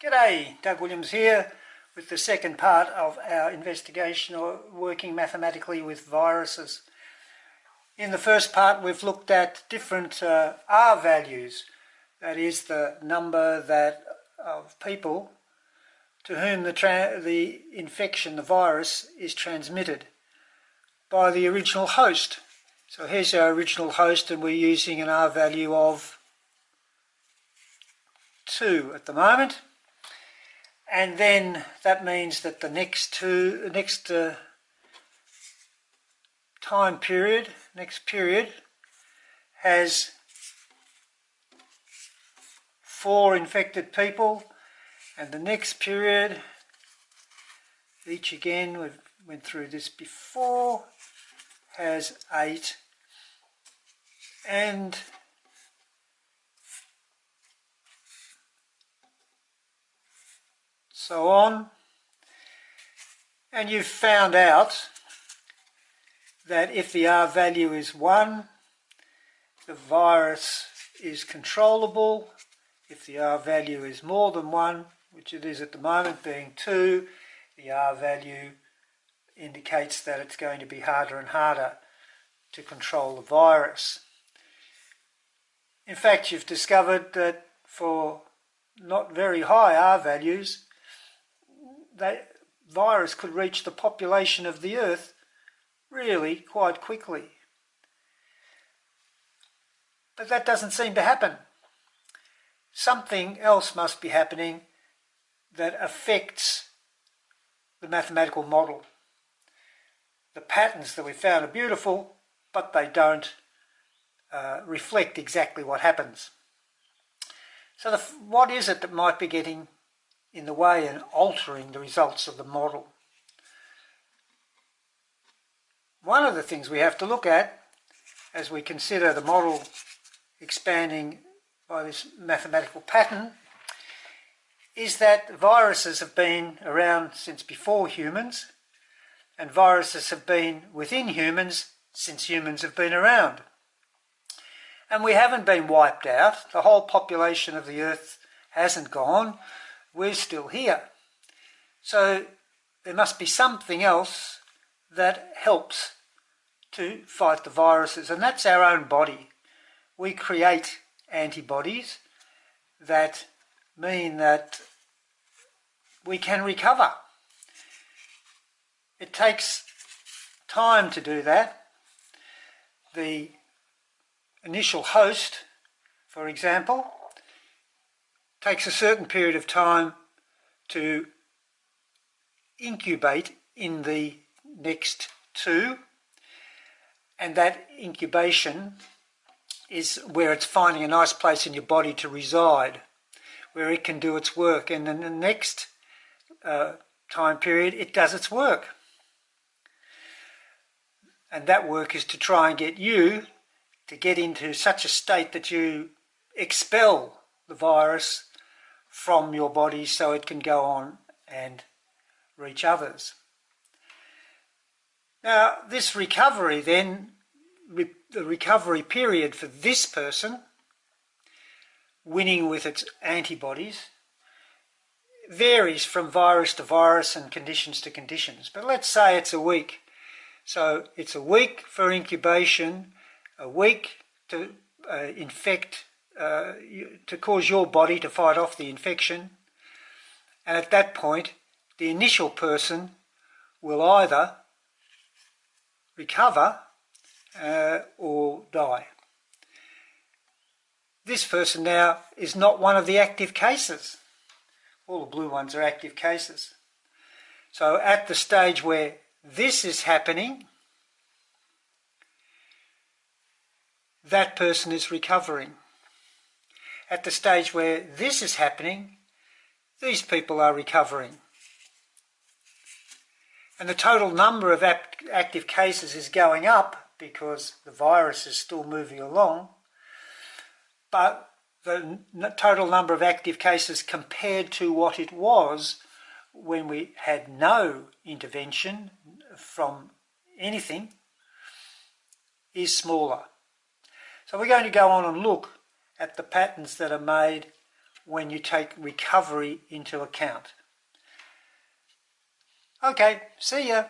G'day, Doug Williams here with the second part of our investigation or working mathematically with viruses. In the first part we've looked at different R values, that is the number of people to whom the infection, the virus, is transmitted by the original host. So here's our original host and we're using an R value of 2 at the moment. And then that means that the next period has 4 infected people, and the next period, each again, we went through this before, has 8, and so on. And you've found out that if the R value is 1, the virus is controllable. If the R value is more than 1, which it is at the moment being 2, the R value indicates that it's going to be harder and harder to control the virus. In fact, you've discovered that for not very high R values, that virus could reach the population of the Earth really quite quickly. But that doesn't seem to happen. Something else must be happening that affects the mathematical model. The patterns that we found are beautiful, but they don't reflect exactly what happens. So what is it that might be getting in the way and altering the results of the model? One of the things we have to look at as we consider the model expanding by this mathematical pattern is that viruses have been around since before humans, and viruses have been within humans since humans have been around. And we haven't been wiped out. The whole population of the Earth hasn't gone. We're still here. So there must be something else that helps to fight the viruses, and that's our own body. We create antibodies that mean that we can recover. It takes time to do that. The initial host, for example, takes a certain period of time to incubate in the next 2, and that incubation is where it's finding a nice place in your body to reside, where it can do its work, and in the next time period it does its work. And that work is to try and get you to get into such a state that you expel the virus from your body so it can go on and reach others. Now, this recovery then, the recovery period for this person winning with its antibodies varies from virus to virus and conditions to conditions. But let's say it's a week. So it's a week for incubation, a week to to cause your body to fight off the infection, and at that point the initial person will either recover or die. This person now is not one of the active cases. All the blue ones are active cases. So at the stage where this is happening, that person is recovering. At the stage where this is happening, these people are recovering. And the total number of active cases is going up because the virus is still moving along, but the total number of active cases compared to what it was when we had no intervention from anything is smaller. So we're going to go on and look at the patterns that are made when you take recovery into account. Okay, see ya.